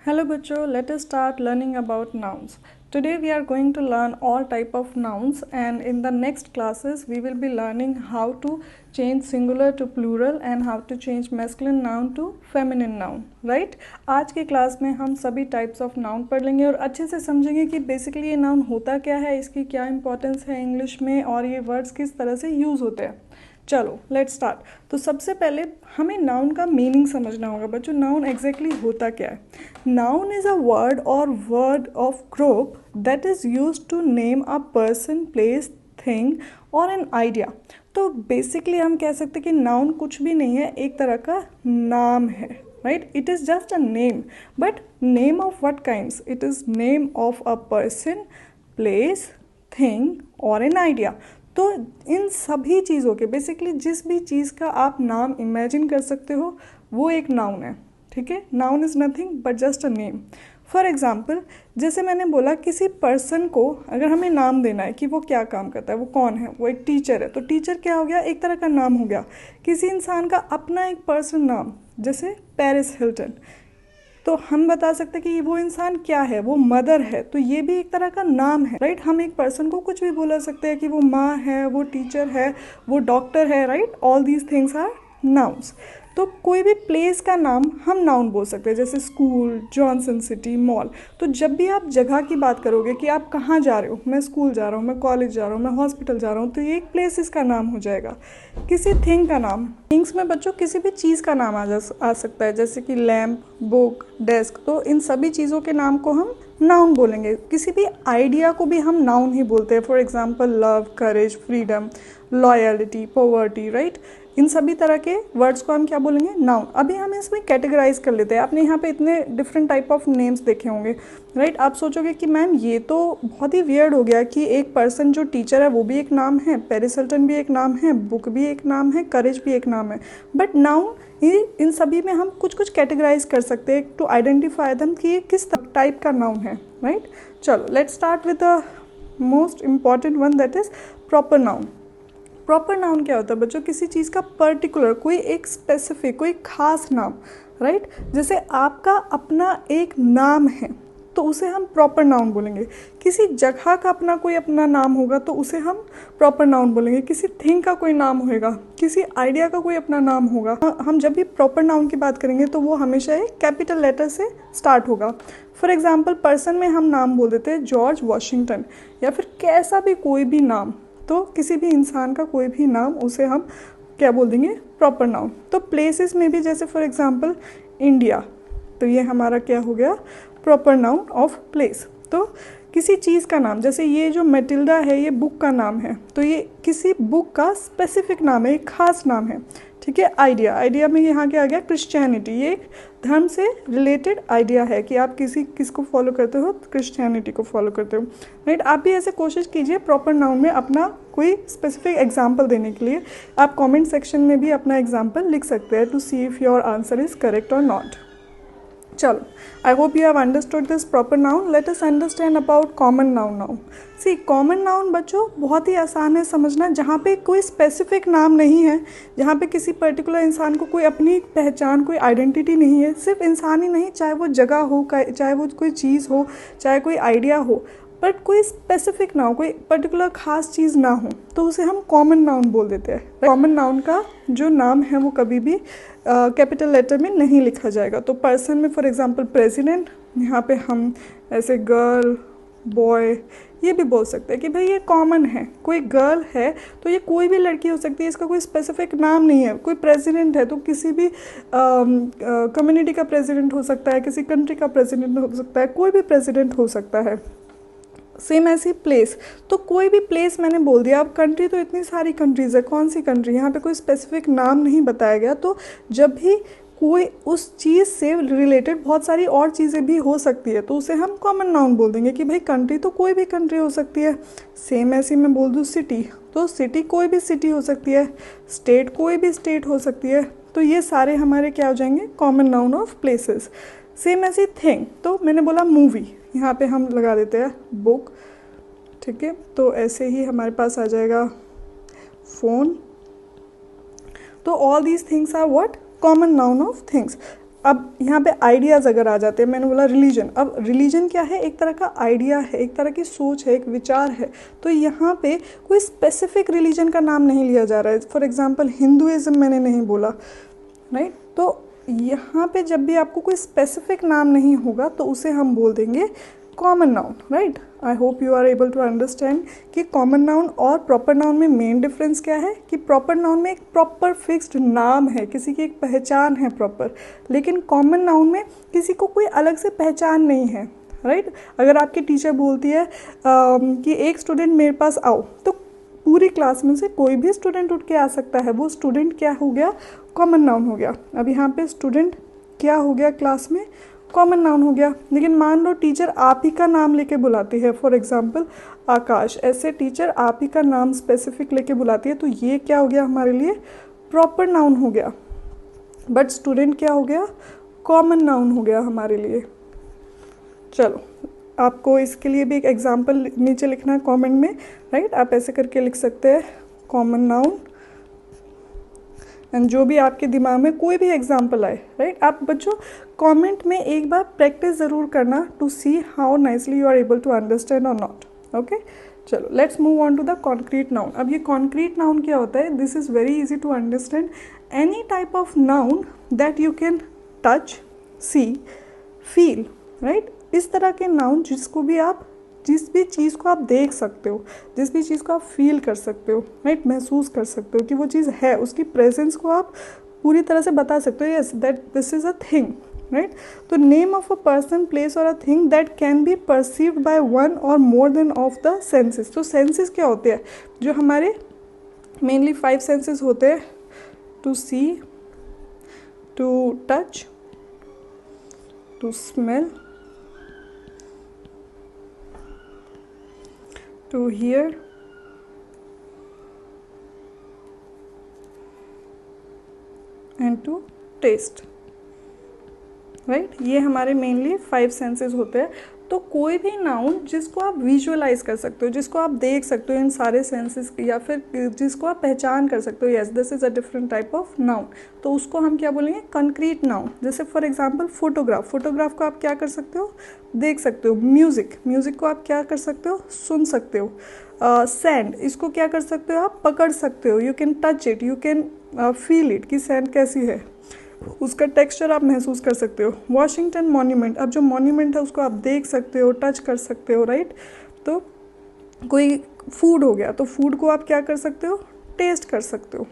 Hello bachcho, let us start learning about nouns. Today we are going to learn all type of nouns, and in the next classes we will be learning how to change singular to plural and how to change masculine noun to feminine noun, right? आज के class में हम सभी types of noun पढ़ लेंगे और अच्छे से समझेंगे कि बेसिकली ये नाउन होता क्या है, इसकी क्या इंपॉर्टेंस है इंग्लिश में और ये वर्ड्स किस तरह से यूज़ होते हैं। चलो लेट्स स्टार्ट। तो सबसे पहले हमें नाउन का मीनिंग समझना होगा बच्चों। नाउन एग्जैक्टली होता क्या है? नाउन इज़ अ वर्ड और word of group that is used to name a person, place, thing और एन आइडिया। तो बेसिकली हम कह सकते हैं कि नाउन कुछ भी नहीं है, एक तरह का नाम है, right? It is just a name, but name of what kinds? It is name of a person, place, thing और एन आइडिया। तो इन सभी चीज़ों के बेसिकली जिस भी चीज़ का आप नाम इमेजिन कर सकते हो वो एक नाउन है, ठीक है? Noun is nothing but just a name. For example, जैसे मैंने बोला किसी पर्सन को अगर हमें नाम देना है कि वो क्या काम करता है, वो कौन है, वो एक टीचर है, तो टीचर क्या हो गया? एक तरह का नाम हो गया। किसी इंसान का अपना एक पर्सन नाम, जैसे पेरिस हिल्टन, तो हम बता सकते हैं कि वो इंसान क्या है, वो मदर है, तो ये भी एक तरह का नाम है, राइट? हम एक पर्सन को कुछ भी बोला सकते हैं कि वो माँ है, वो टीचर है, वो डॉक्टर है, right? All these things are nouns. तो कोई भी प्लेस का नाम हम नाउन बोल सकते हैं, जैसे स्कूल, जॉनसन सिटी, मॉल। तो जब भी आप जगह की बात करोगे कि आप कहाँ जा रहे हो, मैं स्कूल जा रहा हूँ, मैं कॉलेज जा रहा हूँ, मैं हॉस्पिटल जा रहा हूँ, तो ये एक प्लेस इसका नाम हो जाएगा। किसी थिंग का नाम, थिंग्स में बच्चों किसी भी चीज़ का नाम आ सकता है, जैसे कि लैम्प, बुक, डेस्क। तो इन सभी चीज़ों के नाम को हम नाउन बोलेंगे। किसी भी आइडिया को भी हम नाउन ही बोलते हैं। For example love, courage, freedom, loyalty, poverty, right? इन सभी तरह के वर्ड्स को हम क्या बोलेंगे? नाउन। अभी हम इसमें कैटेगराइज कर लेते हैं। आपने यहाँ पे इतने डिफरेंट टाइप ऑफ नेम्स देखे होंगे, राइट? आप सोचोगे कि मैम ये तो बहुत ही वियर्ड हो गया कि एक पर्सन जो टीचर है वो भी एक नाम है, पेरिस हिल्टन भी एक नाम है, बुक भी एक नाम है, करेज भी एक नाम है। बट नाउन इन सभी में हम कुछ कुछ कैटेगराइज कर सकते हैं टू आइडेंटिफाई दम कि ये किस टाइप का नाउन है, राइट? चलो let's start with the most important one, that is proper noun. Proper noun क्या होता है बच्चों? किसी चीज़ का पर्टिकुलर, कोई एक स्पेसिफिक, कोई खास नाम, राइट? जैसे आपका अपना एक नाम है तो उसे हम प्रॉपर नाउन बोलेंगे। किसी जगह का अपना कोई अपना नाम होगा तो उसे हम प्रॉपर नाउन बोलेंगे। किसी थिंग का कोई नाम होगा, किसी आइडिया का कोई अपना नाम होगा। हम जब भी प्रॉपर नाउन की बात करेंगे तो वो हमेशा एक कैपिटल लेटर से स्टार्ट होगा। फॉर एग्जाम्पल पर्सन में हम नाम बोल देते हैं जॉर्ज वॉशिंगटन, या फिर कैसा भी कोई भी नाम। तो किसी भी इंसान का कोई भी नाम, उसे हम क्या बोल देंगे? Proper noun. तो प्लेसेस में भी जैसे फॉर एग्जांपल इंडिया, तो ये हमारा क्या हो गया? Proper noun of place. तो किसी चीज़ का नाम, जैसे ये जो मैटिल्डा है ये बुक का नाम है, तो ये किसी बुक का स्पेसिफिक नाम है, एक खास नाम है, ठीक है? आइडिया, आइडिया में यहाँ क्या आ गया? क्रिश्चियनिटी। ये एक धर्म से रिलेटेड आइडिया है कि आप किसको फॉलो करते हो? क्रिश्चियनिटी को फॉलो करते हो, राइट? आप भी ऐसे कोशिश कीजिए प्रॉपर नाउन में अपना कोई स्पेसिफिक एग्जाम्पल देने के लिए। आप कमेंट सेक्शन में भी अपना एग्जाम्पल लिख सकते हैं to see if your answer is correct और नॉट। चलो, I hope you have understood this proper noun. Let us understand about common noun now. See, common noun बच्चों बहुत ही आसान है समझना। जहाँ पे कोई स्पेसिफिक नाम नहीं है, जहाँ पे किसी पर्टिकुलर इंसान को कोई अपनी पहचान, कोई आइडेंटिटी नहीं है, सिर्फ इंसान ही नहीं, चाहे वो जगह हो, चाहे वो कोई चीज़ हो, चाहे कोई आइडिया हो, बट कोई स्पेसिफिक ना हो, कोई पर्टिकुलर खास चीज़ ना हो, तो उसे हम कॉमन नाउन बोल देते हैं। कॉमन नाउन का जो नाम है वो कभी भी कैपिटल लेटर में नहीं लिखा जाएगा। तो पर्सन में फॉर एग्जांपल प्रेसिडेंट, यहाँ पे हम ऐसे गर्ल, बॉय ये भी बोल सकते हैं कि भाई ये कॉमन है। कोई गर्ल है तो ये कोई भी लड़की हो सकती है, इसका कोई स्पेसिफिक नाम नहीं है। कोई प्रेसिडेंट है तो किसी भी कम्युनिटी का प्रेसिडेंट हो सकता है, किसी कंट्री का प्रेसिडेंट हो सकता है, कोई भी प्रेसिडेंट हो सकता है। सेम ऐसी प्लेस, तो कोई भी प्लेस मैंने बोल दिया। अब कंट्री तो इतनी सारी कंट्रीज़ है, कौन सी कंट्री, यहाँ पे कोई स्पेसिफिक नाम नहीं बताया गया। तो जब भी कोई उस चीज़ से रिलेटेड बहुत सारी और चीज़ें भी हो सकती है तो उसे हम कॉमन नाउन बोल देंगे कि भाई कंट्री तो कोई भी कंट्री हो सकती है। सेम ऐसी मैं बोल दूँ सिटी, तो सिटी कोई भी सिटी हो सकती है, स्टेट कोई भी स्टेट हो सकती है। तो ये सारे हमारे क्या हो जाएंगे? Common noun of places. Same ऐसी थिंग, तो मैंने बोला मूवी, यहाँ पे हम लगा देते हैं बुक, ठीक है? तो ऐसे ही हमारे पास आ जाएगा फ़ोन। तो all these things are what? Common noun of things. अब यहाँ पे आइडियाज़ अगर आ जाते हैं, मैंने बोला रिलीजन, अब रिलीजन क्या है, एक तरह का आइडिया है, एक तरह की सोच है, एक विचार है। तो यहाँ पे कोई स्पेसिफिक रिलीजन का नाम नहीं लिया जा रहा है। फॉर एग्जांपल हिंदुइज्म मैंने नहीं बोला, राइट। तो यहाँ पे जब भी आपको कोई स्पेसिफिक नाम नहीं होगा तो उसे हम बोल देंगे common noun, right. I hope you are able to understand कि कॉमन नाउन और प्रॉपर नाउन में मेन डिफरेंस क्या है, कि प्रॉपर नाउन में एक प्रॉपर फिक्स्ड नाम है, किसी की एक पहचान है प्रॉपर, लेकिन कॉमन नाउन में किसी को कोई अलग से पहचान नहीं है, राइट। अगर आपकी टीचर बोलती है कि एक स्टूडेंट मेरे पास आओ, तो पूरी क्लास में से कोई भी स्टूडेंट उठ के आ सकता है, वो स्टूडेंट क्या हो गया, कॉमन नाउन हो गया। अब यहाँ पे स्टूडेंट क्या हो गया क्लास में, कॉमन नाउन हो गया। लेकिन मान लो टीचर आप ही का नाम लेके बुलाती है, फॉर एग्जांपल आकाश, ऐसे टीचर आप ही का नाम स्पेसिफिक लेके बुलाती है, तो ये क्या हो गया हमारे लिए, प्रॉपर नाउन हो गया। बट स्टूडेंट क्या हो गया, कॉमन नाउन हो गया हमारे लिए। चलो आपको इसके लिए भी एक एग्जाम्पल नीचे लिखना है कमेंट में, राइट। आप ऐसे करके लिख सकते हैं कॉमन नाउन, एंड जो भी आपके दिमाग में कोई भी एग्जाम्पल आए, राइट। आप बच्चों कमेंट में एक बार प्रैक्टिस ज़रूर करना to see how nicely you are able to understand और नॉट, ओके। चलो let's move on to the concrete noun. अब ये कॉन्क्रीट नाउन क्या होता है, this is very easy to understand. Any type of noun that you can touch, see, feel, right. इस तरह के नाउन जिसको भी आप, जिस भी चीज़ को आप देख सकते हो, जिस भी चीज़ को आप फील कर सकते हो, राइट, महसूस कर सकते हो कि वो चीज़ है, उसकी प्रेजेंस को आप पूरी तरह से बता सकते हो, yes that this is a thing, right. तो name of a person, place or a thing that can be perceived by one or more than of the senses. तो सेंसेस क्या होते हैं, जो हमारे मेनली 5 सेंसेस होते हैं, to see, to touch, to smell, to hear, and to taste, right. ये हमारे मेनली 5 सेंसेस होते हैं। तो कोई भी नाउन जिसको आप विजुअलाइज कर सकते हो, जिसको आप देख सकते हो इन सारे सेंसेस, या फिर जिसको आप पहचान कर सकते हो, yes this is a different type of noun, तो उसको हम क्या बोलेंगे, कंक्रीट नाउन। जैसे फॉर एग्जांपल फोटोग्राफ, फोटोग्राफ को आप क्या कर सकते हो, देख सकते हो। म्यूज़िक, म्यूज़िक को आप क्या कर सकते हो, सुन सकते हो। सैंड, इसको क्या कर सकते हो, आप पकड़ सकते हो, you can touch it, you can feel it कि सैंड कैसी है, उसका टेक्सचर आप महसूस कर सकते हो। वॉशिंगटन मॉन्यूमेंट, अब जो मॉन्यूमेंट है उसको आप देख सकते हो, टच कर सकते हो, राइट। तो कोई फूड हो गया, तो फूड को आप क्या कर सकते हो, टेस्ट कर सकते हो,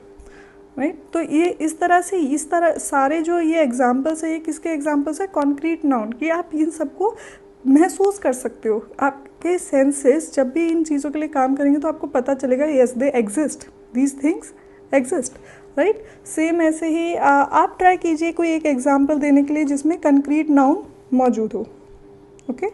राइट। तो ये इस तरह सारे जो ये एग्जाम्पल्स है, ये किसके एग्जाम्पल्स है, कॉन्क्रीट नाउन, कि आप इन सबको महसूस कर सकते हो। आपके सेंसेस जब भी इन चीज़ों के लिए काम करेंगे तो आपको पता चलेगा yes they exist, these things exist, right. Same ऐसे ही आप ट्राई कीजिए कोई एक एग्जांपल देने के लिए जिसमें कंक्रीट नाउन मौजूद हो, ओके।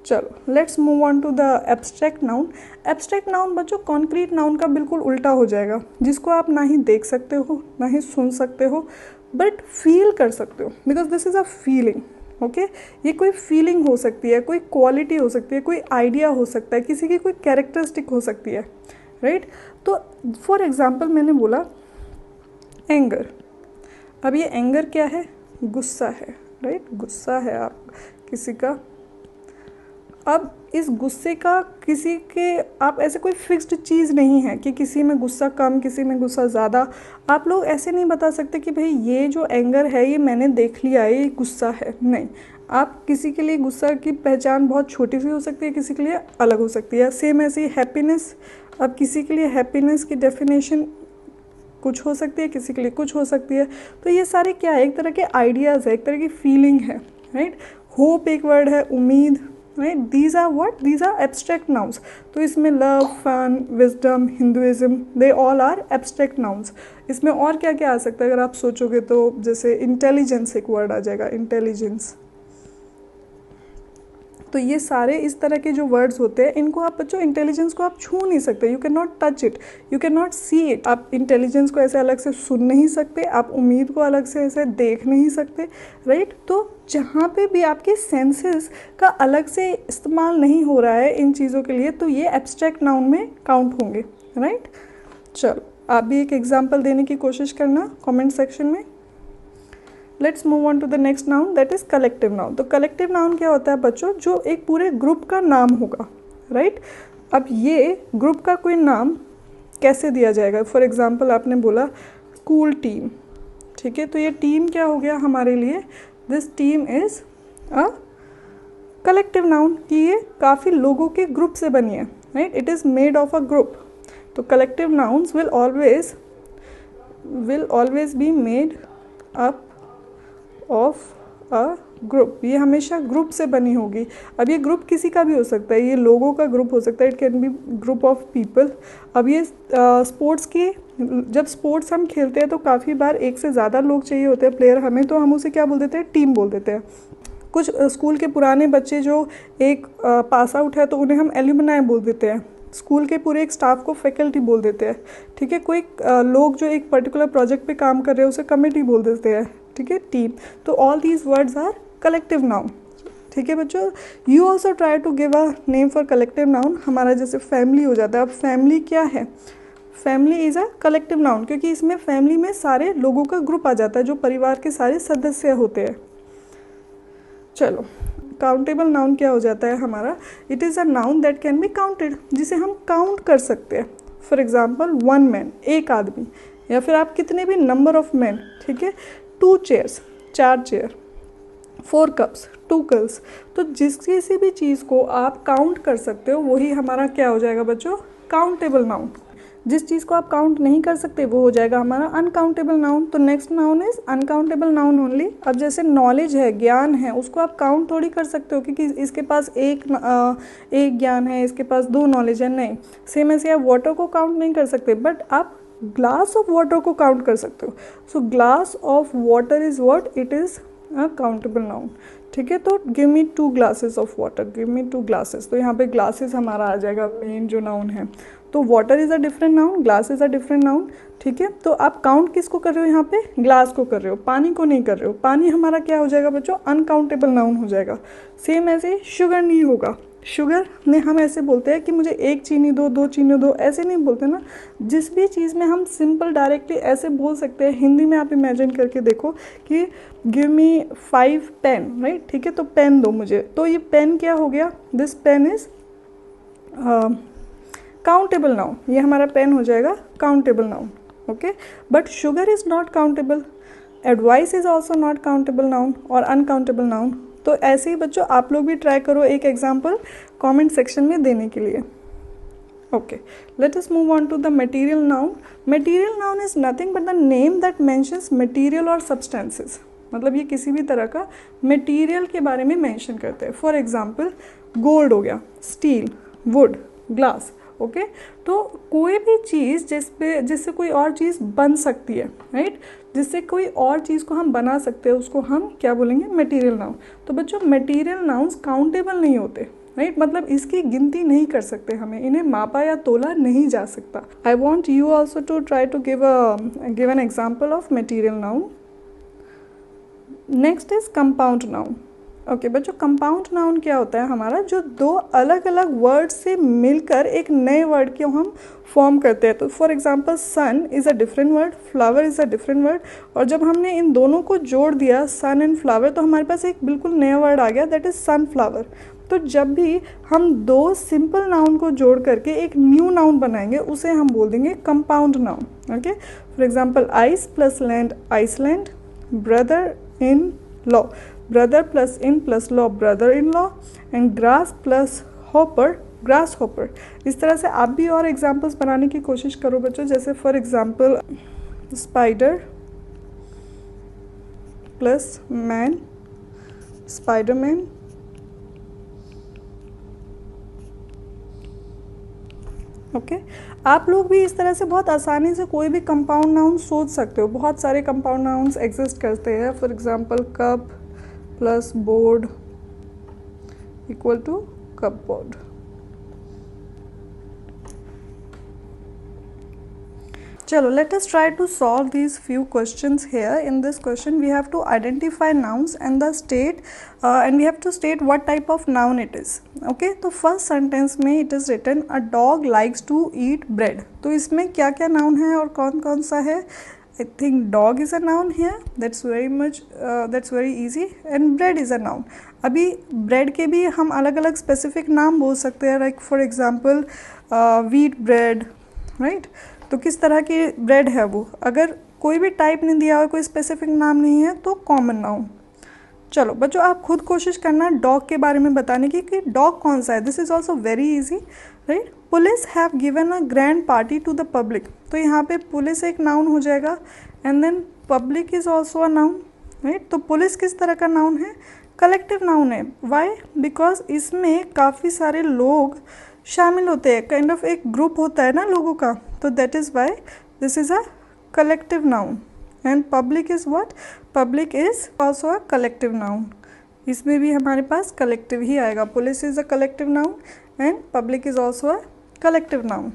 चलो let's move on to the abstract noun. Abstract noun बच्चों कॉन्क्रीट नाउन का बिल्कुल उल्टा हो जाएगा, जिसको आप ना ही देख सकते हो, ना ही सुन सकते हो, बट फील कर सकते हो, because this is a feeling, okay. ये कोई फीलिंग हो सकती है, कोई क्वालिटी हो सकती है, कोई आइडिया हो सकता है, किसी की कोई कैरेक्टरिस्टिक हो सकती है, राइट। तो फॉर एग्जांपल मैंने बोला एंगर। अब ये एंगर क्या है, गुस्सा है, राइट, गुस्सा है आप किसी का। अब इस गुस्से का किसी के, आप ऐसे कोई फिक्स्ड चीज़ नहीं है कि किसी में गुस्सा कम, किसी में गुस्सा ज़्यादा। आप लोग ऐसे नहीं बता सकते कि भाई ये जो एंगर है ये मैंने देख लिया है, ये गुस्सा है, नहीं। आप किसी के लिए गुस्सा की पहचान बहुत छोटी सी हो सकती है, किसी के लिए अलग हो सकती है। सेम ऐसे ही हैप्पीनेस, अब किसी के लिए हैप्पीनेस की डेफिनेशन कुछ हो सकती है, किसी के लिए कुछ हो सकती है। तो ये सारे क्या है, एक तरह के आइडियाज़ है, एक तरह की फीलिंग है, राइट। होप एक वर्ड है, उम्मीद, right. These are what, these are abstract nouns. तो इसमें love, fun, wisdom, Hinduism, they all are abstract nouns. इसमें और क्या क्या आ सकता है अगर आप सोचोगे तो, जैसे इंटेलिजेंस एक वर्ड आ जाएगा, इंटेलिजेंस। तो ये सारे इस तरह के जो वर्ड्स होते हैं, इनको आप बच्चों, इंटेलिजेंस को आप छू नहीं सकते, you can not touch it, you can not see it. आप इंटेलिजेंस को ऐसे अलग से सुन नहीं सकते, आप उम्मीद को अलग से ऐसे देख नहीं सकते, राइट। तो जहाँ पे भी आपके सेंसेस का अलग से इस्तेमाल नहीं हो रहा है इन चीज़ों के लिए, तो ये एब्स्ट्रैक्ट नाउन में काउंट होंगे, राइट। चलो आप भी एक एग्जाम्पल देने की कोशिश करना कॉमेंट सेक्शन में। Let's move on to the next noun, that is collective noun. तो कलेक्टिव नाउन क्या होता है बच्चों, जो एक पूरे ग्रुप का नाम होगा, राइट। अब ये ग्रुप का कोई नाम कैसे दिया जाएगा, फॉर एग्जाम्पल आपने बोला स्कूल टीम, ठीक है, तो ये टीम क्या हो गया हमारे लिए, this team is a collective noun, कि ये काफ़ी लोगों के ग्रुप से बनी है, right, it is made of a group. तो collective nouns will always be made up of a group, ये हमेशा ग्रुप से बनी होगी। अब ये ग्रुप किसी का भी हो सकता है, ये लोगों का ग्रुप हो सकता है, it can be group of people. अब ये स्पोर्ट्स की, जब स्पोर्ट्स हम खेलते हैं तो काफ़ी बार एक से ज़्यादा लोग चाहिए होते हैं प्लेयर हमें, तो हम उसे क्या बोल देते हैं, टीम बोल देते हैं। कुछ स्कूल के पुराने बच्चे जो एक पास आउट है तो उन्हें हम एल्यूमनाई बोल देते हैं, स्कूल के पूरे एक स्टाफ को फैकल्टी बोल देते हैं, ठीक है। कोई लोग जो एक पर्टिकुलर प्रोजेक्ट पे काम कर रहे हैं उसे कमेटी बोल देते हैं, ठीक है, टीम। तो all these words are collective noun, ठीक है बच्चों। You also try to give a name for collective noun. हमारा जैसे फैमिली हो जाता है, अब फैमिली क्या है, family is a collective noun, क्योंकि इसमें फैमिली में सारे लोगों का ग्रुप आ जाता है, जो परिवार के सारे सदस्य होते हैं। चलो, काउंटेबल नाउन क्या हो जाता है हमारा, it is a noun that can be counted, जिसे हम काउंट कर सकते हैं। फॉर एग्जाम्पल 1 मैन, एक आदमी, या फिर आप कितने भी नंबर ऑफ मैन, ठीक है, 2 चेयर्स, 4 चेयर, 4 कप्स, 2 कर्ल्स। तो जिस किसी भी चीज़ को आप काउंट कर सकते हो वही हमारा क्या हो जाएगा बच्चों, काउंटेबल नाउन। जिस चीज़ को आप काउंट नहीं कर सकते वो हो जाएगा हमारा अनकाउंटेबल नाउन। तो next noun is uncountable noun only. अब जैसे नॉलेज है, ज्ञान है, उसको आप काउंट थोड़ी कर सकते हो क्योंकि इसके पास एक ज्ञान है, इसके पास 2 नॉलेज है, नहीं। सेम ऐसे आप वाटर को काउंट नहीं कर सकते, बट आप ग्लास ऑफ वाटर को काउंट कर सकते हो। So glass of water is what, it is a countable noun, ठीक है। तो give me 2 glasses of water, give me 2 glasses, तो यहाँ पे ग्लासेस हमारा आ जाएगा मेन जो नाउन है। तो water is a different noun, glass is a different noun, ठीक है। तो आप काउंट किसको कर रहे हो यहाँ पे, ग्लास को कर रहे हो, पानी को नहीं कर रहे हो। पानी हमारा क्या हो जाएगा बच्चों, अनकाउंटेबल नाउन हो जाएगा। सेम ऐसे शुगर नहीं होगा, शुगर में हम ऐसे बोलते हैं कि मुझे 1 चीनी दो, 2 चीनी दो, ऐसे नहीं बोलते ना। जिस भी चीज़ में हम सिंपल डायरेक्टली ऐसे बोल सकते हैं, हिंदी में आप इमेजिन करके देखो कि गिव मी 5 पेन, राइट, ठीक है, तो पेन दो मुझे, तो ये पेन क्या हो गया, this pen is countable noun, ये हमारा पेन हो जाएगा countable noun, okay. But sugar is not countable, advice is also not countable noun और अनकाउंटेबल नाउन। तो ऐसे ही बच्चों आप लोग भी ट्राई करो एक एग्जाम्पल कमेंट सेक्शन में देने के लिए, okay. Let us move on to the material noun. Material noun is nothing but the name that mentions material और सब्सटेंसेस, मतलब ये किसी भी तरह का मटेरियल के बारे में मेंशन करते हैं। फॉर एग्जाम्पल गोल्ड हो गया, स्टील, वुड, ग्लास, ओके। तो कोई भी चीज़ जिससे कोई और चीज़ बन सकती है, राइट, जिससे कोई और चीज़ को हम बना सकते हैं, उसको हम क्या बोलेंगे, मटेरियल नाउन। तो बच्चों मटेरियल नाउन्स काउंटेबल नहीं होते, राइट, मतलब इसकी गिनती नहीं कर सकते, हमें इन्हें मापा या तोला नहीं जा सकता। I want you also to try to give an example of material noun. Next is compound noun, okay बच्चों। कंपाउंड नाउन क्या होता है हमारा, जो 2 अलग अलग वर्ड से मिलकर एक नए वर्ड को हम फॉर्म करते हैं। तो for example sun is a different word, flower is a different word, और जब हमने इन दोनों को जोड़ दिया सन एंड फ्लावर, तो हमारे पास एक बिल्कुल नया वर्ड आ गया, दैट इज़ सनफ्लावर। तो जब भी हम 2 सिंपल नाउन को जोड़ करके एक न्यू नाउन बनाएंगे उसे हम बोल देंगे compound noun, okay. For example ice plus land, Iceland, brother in law, brother plus in plus law, brother in law, and grass plus hopper, grasshopper। इस तरह से आप भी और एग्जाम्पल्स बनाने की कोशिश करो बच्चों। जैसे for example spider plus man, Spiderman, okay. आप लोग भी इस तरह से बहुत आसानी से कोई भी कंपाउंड नाउन सोच सकते हो। बहुत सारे कंपाउंड नाउन्स एग्जिस्ट करते हैं। For example cup plus board equal to cupboard. चलो let us try to solve these few questions here. In this question we have to identify nouns and the state and we have to state what type of noun it is, okay। तो first sentence में it is written a dog likes to eat bread। तो इसमें क्या क्या noun है और कौन कौन सा है, I think dog is a noun here. That's very easy. And bread is a noun. अभी bread के भी हम अलग अलग specific नाम बोल सकते हैं, like for example wheat bread, right? तो किस तरह की bread है वो, अगर कोई भी टाइप नहीं दिया हुआ, कोई स्पेसिफिक नाम नहीं है, तो कॉमन नाउन। चलो बच्चों, आप खुद कोशिश करना डॉग के बारे में बताने की कि डॉग कौन सा है। This is also very easy, right. Police have given a grand party to the public, तो यहाँ पे पुलिस एक नाउन हो जाएगा, and then public is also a noun, right. तो पुलिस किस तरह का नाउन है? कलेक्टिव नाउन है। वाई? बिकॉज इसमें काफ़ी सारे लोग शामिल होते हैं, काइंड ऑफ एक ग्रुप होता है ना लोगों का, तो that is why this is a collective noun. And public is what? Public is also a collective noun. इसमें भी हमारे पास collective ही आएगा। Police is a collective noun and public is also a collective noun.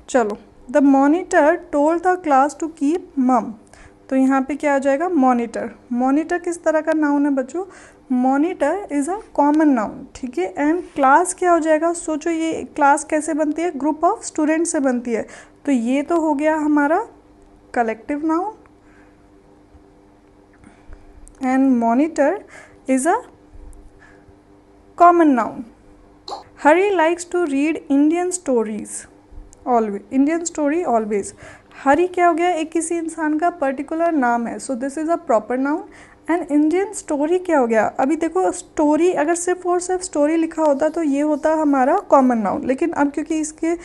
चलो, the monitor told the class to keep mum. तो यहाँ पे क्या आ जाएगा? monitor. monitor किस तरह का नाउन है बच्चों? monitor is a common noun, ठीक है। and class क्या हो जाएगा? सोचो ये class कैसे बनती है? group of students से बनती है। तो ये तो हो गया हमारा collective noun, and monitor is a common noun. Hari likes to read Indian stories always. Indian story always. हरी क्या हो गया? एक किसी इंसान का पर्टिकुलर नाम है, सो this is a proper noun. And Indian story क्या हो गया? अभी देखो, स्टोरी अगर सिर्फ और सिर्फ स्टोरी लिखा होता तो ये होता हमारा कॉमन नाउन, लेकिन अब क्योंकि इसके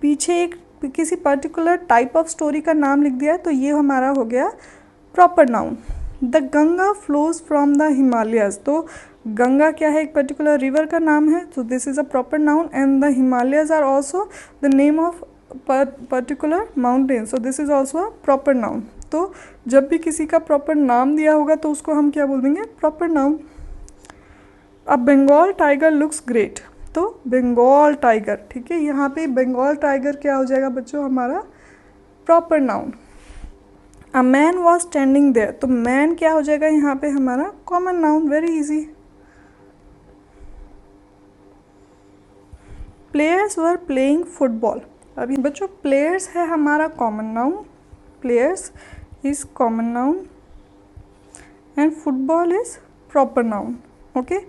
पीछे एक किसी पर्टिकुलर टाइप ऑफ स्टोरी का नाम लिख दिया है, तो ये हमारा हो गया proper noun. The Ganga flows from the Himalayas, तो गंगा क्या है? एक पर्टिकुलर रिवर का नाम है, तो this is a proper noun. And the Himalayas are also the name of particular mountain, so this is also a proper noun. तो जब भी किसी का प्रॉपर नाम दिया होगा तो उसको हम क्या बोल देंगे? Proper noun. A Bengal tiger looks great, तो बंगाल टाइगर, ठीक है। यहाँ पे बंगाल टाइगर क्या हो जाएगा बच्चों? हमारा proper noun. A man was standing there, तो मैन क्या हो जाएगा यहाँ पे? हमारा common noun. Very easy. Players were playing football, अभी बच्चों प्लेयर्स है हमारा common noun, players is common noun and football is proper noun, okay.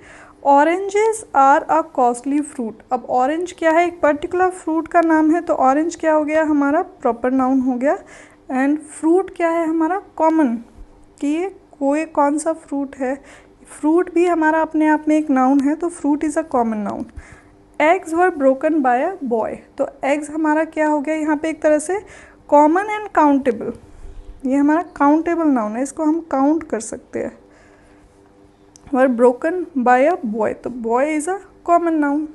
Oranges are a costly fruit, अब ऑरेंज क्या है? एक पर्टिकुलर फ्रूट का नाम है, तो ऑरेंज क्या हो गया? हमारा प्रॉपर नाउन हो गया। एंड फ्रूट क्या है? हमारा कॉमन, कि ये कोई कौन सा फ्रूट है। फ्रूट भी हमारा अपने आप में एक नाउन है, तो fruit is a common noun. Eggs were broken by a boy, तो एग्स हमारा क्या हो गया यहाँ पे? एक तरह से कॉमन एंड काउंटेबल, ये हमारा काउंटेबल नाउन है, इसको हम काउंट कर सकते हैं। Were broken by a boy, तो boy is a common noun,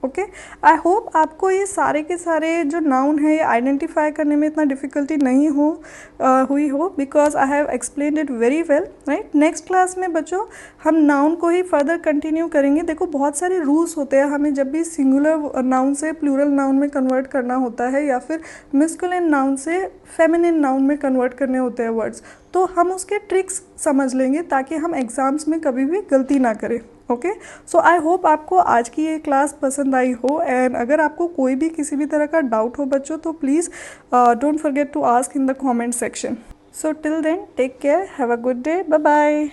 okay. I hope आपको ये सारे के सारे जो नाउन है ये आइडेंटिफाई करने में इतना डिफ़िकल्टी नहीं हुई हो, because I have explained it very well, right. Next class में बच्चों हम नाउन को ही फर्दर कंटिन्यू करेंगे। देखो बहुत सारे रूल्स होते हैं, हमें जब भी सिंगुलर नाउन से प्लूरल नाउन में कन्वर्ट करना होता है, या फिर मैस्कुलिन नाउन से फेमिनिन नाउन में कन्वर्ट करने होते हैं वर्ड्स, तो हम उसके ट्रिक्स समझ लेंगे ताकि हम एग्ज़ाम्स में कभी भी गलती ना करें, ओके। सो आई होप आपको आज की ये क्लास पसंद आई हो, एंड अगर आपको कोई भी किसी भी तरह का डाउट हो बच्चों, तो please don't forget to ask in the comment section. So till then take care, have a good day, bye bye.